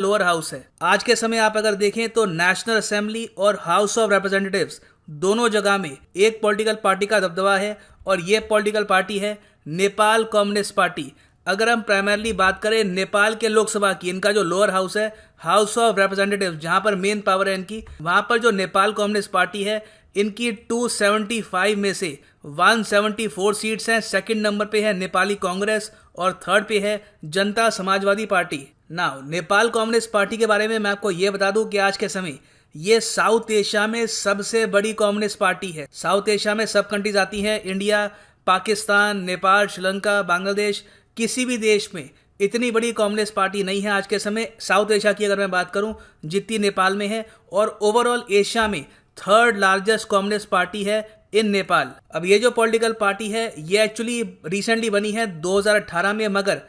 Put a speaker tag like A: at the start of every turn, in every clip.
A: Lower house है। आज के समय आप अगर देखें तो नेशनल असेंबली और हाउस ऑफ रिप्रेजेंटेटिव्स दोनों जगह में एक पॉलिटिकल पार्टी का दबदबा है और ये पॉलिटिकल पार्टी है नेपाल कम्युनिस्ट पार्टी। अगर हम प्राइमरली बात करें नेपाल के लोकसभा की, इनका जो लोअर हाउस है हाउस ऑफ रिप्रेजेंटेटिव, जहां पर मेन पावर है इनकी, वहां पर जो नेपाल कम्युनिस्ट पार्टी है इनकी 275 में से 174 सीट्स हैं। सेकंड नंबर पे है नेपाली कांग्रेस और थर्ड पे है जनता Samajwadi party. Now Nepal communist party के बारे में मैं आपको ये बता दूं कि आज के समय ये साउथ एशिया में सबसे बड़ी कम्युनिस्ट पार्टी है। साउथ एशिया में सब कंट्रीज आती हैं, इंडिया, पाकिस्तान, नेपाल, श्रीलंका, बांग्लादेश, किसी भी देश में इतनी बड़ी कम्युनिस्ट पार्टी नहीं है आज के समय। साउथ एशिया की अगर मैं बात करूं जितनी नेपाल में है, और ओवरऑल एशिया में थर्ड लार्जेस्ट कम्युनिस्ट पार्टी है इन नेपाल। अब ये जो पॉलिटिकल पार्टी है ये एक्चुअली रिसेंटली बनी है 2018 में, मगर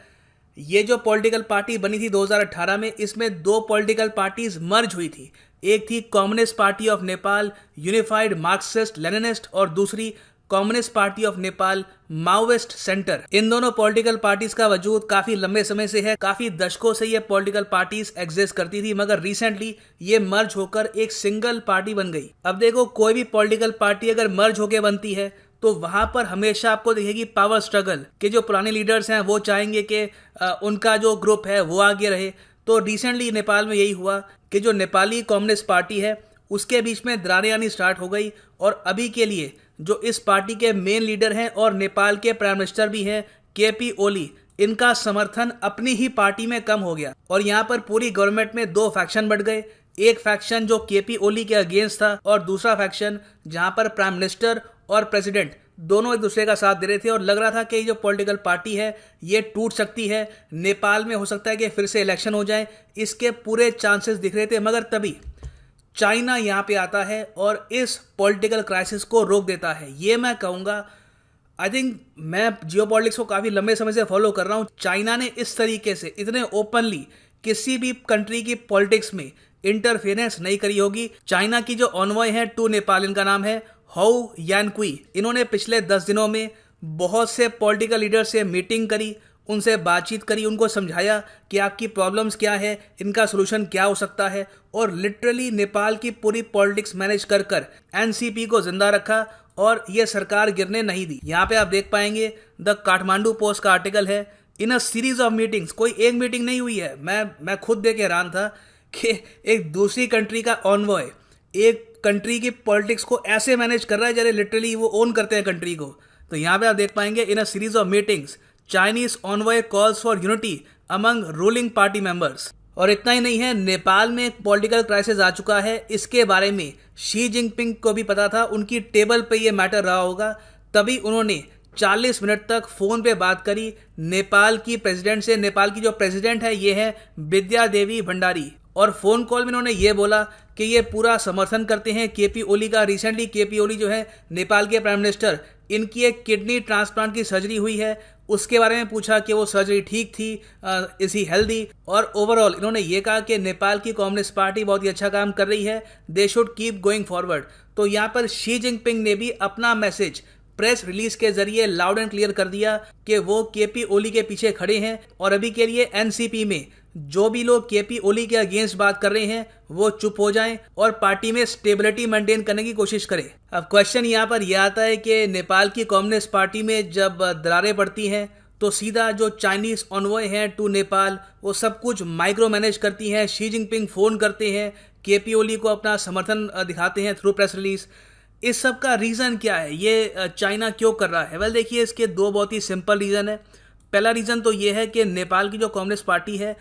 A: ये जो पॉलिटिकल पार्टी बनी थी 2018 में, इसमें दो पॉलिटिकल पार्टीज मर्ज हुई थी। एक थी Communist Party of Nepal Unified Marxist Leninist और दूसरी Communist Party of Nepal Maoist Centre. इन दोनों पॉलिटिकल पार्टीज का वजूद काफी लंबे समय से है, काफी दशकों से ये पॉलिटिकल पार्टीज एग्जिस्ट करती थी, मगर रिसेंटली ये मर्ज होकर एक सिंगल पार्टी बन गई। अब देखो, कोई भी पॉलिटिकल पार्टी अगर मर्ज होकर बनती है तो वहां पर हमेशा आपको दिखेगी पावर स्ट्रगल, कि जो पुराने लीडर्स हैं वो चाहेंगे कि उनका जो ग्रुप है वो आगे रहे। तो रिसेंटली नेपाल में यही हुआ कि जो नेपाली कम्युनिस्ट पार्टी है उसके बीच में दरारें आनी स्टार्ट हो गई, और अभी के लिए जो इस पार्टी के मेन लीडर हैं और नेपाल के प्राइम मिनिस्टर भी हैं केपी ओली, इनका समर्थन अपनी ही पार्टी में कम हो गया और यहाँ पर पूरी गवर्नमेंट में दो फैक्शन बढ़ गए। एक फैक्शन जो केपी ओली के अगेंस्ट था और दूसरा फैक्शन जहाँ पर प्राइम मिनिस्टर और प्रेसिडेंट दोनों एक दूसरे का साथ दे रहे थे, और लग रहा था कि ये जो पॉलिटिकल पार्टी है ये टूट सकती है। नेपाल में हो सकता है कि फिर से इलेक्शन हो जाए, इसके पूरे चांसेस दिख रहे थे, मगर तभी चाइना यहाँ पे आता है और इस पॉलिटिकल क्राइसिस को रोक देता है। ये मैं कहूँगा, आई थिंक मैं जियोपॉलिटिक्स को काफ़ी लंबे समय से फॉलो कर रहा हूँ। चाइना ने इस तरीके से इतने ओपनली किसी भी कंट्री की पॉलिटिक्स में इंटरफेरेंस नहीं करी होगी। चाइना की जो ऑनवॉय है टू नेपाल, इनका नाम है हाउ यानकुई, इन्होंने पिछले 10 दिनों में बहुत से पॉलिटिकल लीडर से मीटिंग करी, उनसे बातचीत करी, उनको समझाया कि आपकी प्रॉब्लम्स क्या है, इनका सोल्यूशन क्या हो सकता है, और लिटरली नेपाल की पूरी पॉलिटिक्स मैनेज कर कर एनसीपी को जिंदा रखा और ये सरकार गिरने नहीं दी। यहाँ पे आप देख पाएंगे द काठमांडू पोस्ट का आर्टिकल है, इन अ सीरीज ऑफ मीटिंग्स, कोई एक मीटिंग नहीं हुई है। मैं खुद देख के हैरान था कि एक दूसरी कंट्री का ऑनवॉय एक कंट्री की पॉलिटिक्स को ऐसे मैनेज कर रहा है जैसे लिटरली वो ओन करते हैं कंट्री को। तो यहाँ पे आप देख पाएंगे in a series of meetings Chinese envoy calls for unity among ruling party members. और इतना ही नहीं है, नेपाल में एक पॉलिटिकल क्राइसिस आ चुका है, इसके बारे में शी जिनपिंग को भी पता था, उनकी टेबल पे ये मैटर रहा होगा, तभी उन्होंने 40 मिनट तक फोन पे बात करी नेपाल की प्रेसिडेंट से। नेपाल की जो प्रेसिडेंट है ये है विद्या देवी भंडारी, और फोन कॉल में उन्होंने ये बोला कि ये पूरा समर्थन करते हैं केपी ओली का। रिसेंटली केपी ओली जो है नेपाल के प्राइम मिनिस्टर, इनकी एक किडनी ट्रांसप्लांट की सर्जरी हुई है, उसके बारे में पूछा कि वो सर्जरी ठीक थी, इज ही हेल्दी। और ओवरऑल इन्होंने ये कहा कि नेपाल की कम्युनिस्ट पार्टी बहुत ही अच्छा काम कर रही है, they should keep going forward. तो यहाँ पर शी जिनपिंग ने भी अपना मैसेज प्रेस रिलीज के जरिए लाउड एंड क्लियर कर दिया कि वो केपी ओली के पीछे खड़े हैं, और अभी के लिए एनसीपी में जो भी लोग केपी ओली के अगेंस्ट बात कर रहे हैं वो चुप हो जाएं और पार्टी में स्टेबिलिटी मेंटेन करने की कोशिश करें। अब क्वेश्चन यहाँ पर यह आता है कि नेपाल की कम्युनिस्ट पार्टी में जब दरारें पड़ती हैं तो सीधा जो चाइनीज ऑनवॉय हैं टू नेपाल वो सब कुछ माइक्रो मैनेज करती हैं। शी जिनपिंग फोन करते हैं, केपी ओली को अपना समर्थन दिखाते हैं थ्रू प्रेस रिलीज। इस सब का रीज़न क्या है, ये चाइना क्यों कर रहा है? वेल देखिए, इसके दो बहुत ही सिंपल रीज़न है। पहला रीज़न तो ये है कि नेपाल की जो कम्युनिस्ट पार्टी है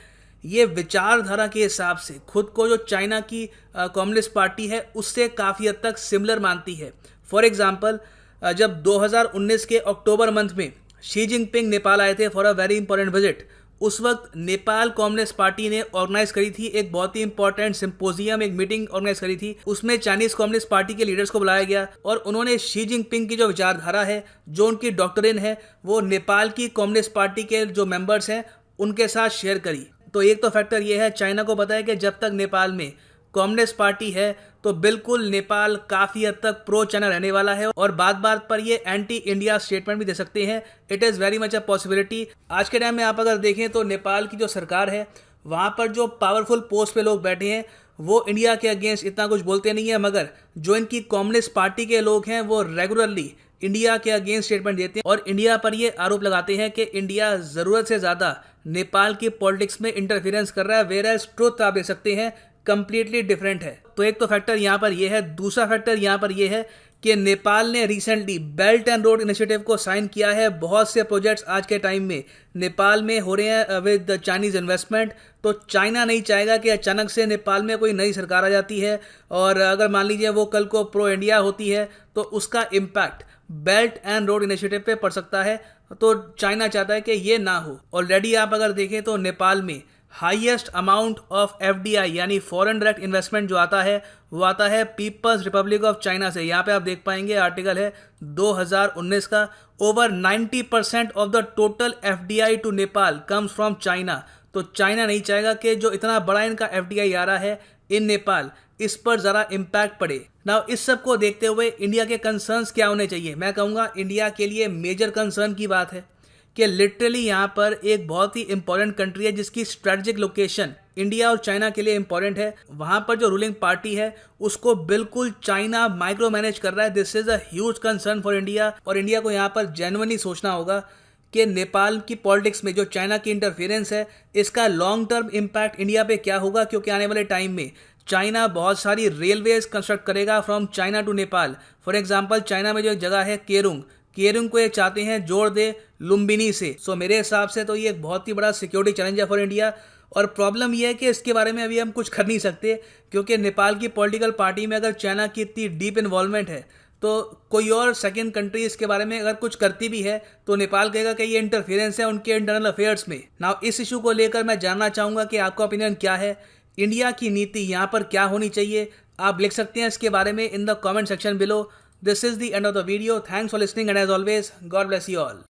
A: ये विचारधारा के हिसाब से खुद को जो चाइना की कम्युनिस्ट पार्टी है उससे काफ़ी हद तक सिमिलर मानती है। फॉर एग्जांपल, जब 2019 के अक्टूबर मंथ में शी जिनपिंग नेपाल आए थे for a very important visit, उस वक्त नेपाल कम्युनिस्ट पार्टी ने ऑर्गेनाइज करी थी एक बहुत ही इंपॉर्टेंट सिंपोजियम, एक मीटिंग ऑर्गेनाइज करी थी। उसमें चाइनीज कम्युनिस्ट पार्टी के लीडर्स को बुलाया गया और उन्होंने शी जिनपिंग की जो विचारधारा है, जो उनकी डॉक्ट्रिन है, वो नेपाल की कम्युनिस्ट पार्टी के जो मेंबर्स हैं उनके साथ शेयर करी। तो एक तो फैक्टर ये है, चाइना को पता है कि जब तक नेपाल में कम्युनिस्ट पार्टी है तो बिल्कुल नेपाल काफ़ी हद तक प्रो चाइना रहने वाला है, और बात बात पर ये एंटी इंडिया स्टेटमेंट भी दे सकते हैं। It is very much a possibility. आज के टाइम में आप अगर देखें तो नेपाल की जो सरकार है वहाँ पर जो पावरफुल पोस्ट पे लोग बैठे हैं वो इंडिया के अगेंस्ट इतना कुछ बोलते नहीं है, मगर जो इनकी कम्युनिस्ट पार्टी के लोग हैं वो रेगुलरली इंडिया के अगेंस्ट स्टेटमेंट देते हैं और इंडिया पर ये आरोप लगाते हैं कि इंडिया ज़रूरत से ज़्यादा नेपाल की पॉलिटिक्स में इंटरफेरेंस कर रहा है, वेयर ट्रुथ आप देख सकते हैं कंप्लीटली डिफरेंट है। तो एक तो फैक्टर यहाँ पर ये है। दूसरा फैक्टर यहाँ पर ये है कि नेपाल ने recently belt and road initiative को साइन किया है। बहुत से प्रोजेक्ट्स आज के टाइम में नेपाल में हो रहे हैं विद चाइनीज इन्वेस्टमेंट। तो चाइना नहीं चाहेगा कि अचानक से नेपाल में कोई नई सरकार आ जाती है और अगर मान लीजिए वो कल को प्रो इंडिया होती है तो उसका impact belt and road initiative पे पड़ सकता है। तो चाइना चाहता है कि ये ना हो। ऑलरेडी आप अगर देखें तो नेपाल में हाईएस्ट अमाउंट ऑफ एफडीआई यानी फॉरेन डायरेक्ट इन्वेस्टमेंट जो आता है वो आता है पीपल्स रिपब्लिक ऑफ चाइना से। यहाँ पे आप देख पाएंगे आर्टिकल है 2019 का। Over 90% of the total FDI to Nepal comes from China. तो चाइना नहीं चाहेगा कि जो इतना बड़ा इनका एफडीआई आ रहा है इन नेपाल, इस पर ज़रा इम्पैक्ट पड़े। नाउ इस सब को देखते हुए इंडिया के कंसर्न्स क्या होने चाहिए? मैं कहूँगा इंडिया के लिए मेजर कंसर्न की बात है कि लिटरली यहाँ पर एक बहुत ही इंपॉर्टेंट कंट्री है जिसकी स्ट्रेटेजिक लोकेशन इंडिया और चाइना के लिए इंपॉर्टेंट है। वहाँ पर जो रूलिंग पार्टी है उसको बिल्कुल चाइना माइक्रो मैनेज कर रहा है। This is a huge concern for India और इंडिया को यहाँ पर जेन्युइनली सोचना होगा कि नेपाल की पॉलिटिक्स में जो चाइना की इंटरफेरेंस है इसका लॉन्ग टर्म इम्पैक्ट इंडिया पे क्या होगा, क्योंकि आने वाले टाइम में चाइना बहुत सारी रेलवेज कंस्ट्रक्ट करेगा from China to Nepal. For example China में जो एक जगह है केरुंग को ये चाहते हैं जोड़ दे लुम्बिनी से। सो मेरे हिसाब से तो ये एक बहुत ही बड़ा सिक्योरिटी चैलेंज है फॉर इंडिया। और प्रॉब्लम ये है कि इसके बारे में अभी हम कुछ कर नहीं सकते क्योंकि नेपाल की पॉलिटिकल पार्टी में अगर चाइना की इतनी डीप इन्वॉल्वमेंट है तो कोई और सेकेंड कंट्री इसके बारे में अगर कुछ करती भी है तो नेपाल कहेगा कि ये इंटरफेरेंस है उनके इंटरनल अफेयर्स में। नाउ इस इशू को लेकर मैं जानना चाहूँगा कि आपका ओपिनियन क्या है, इंडिया की नीति यहाँ पर क्या होनी चाहिए? आप लिख सकते हैं इसके बारे में in the comment section below. This is the end of the video. Thanks for listening and as always, God bless you all.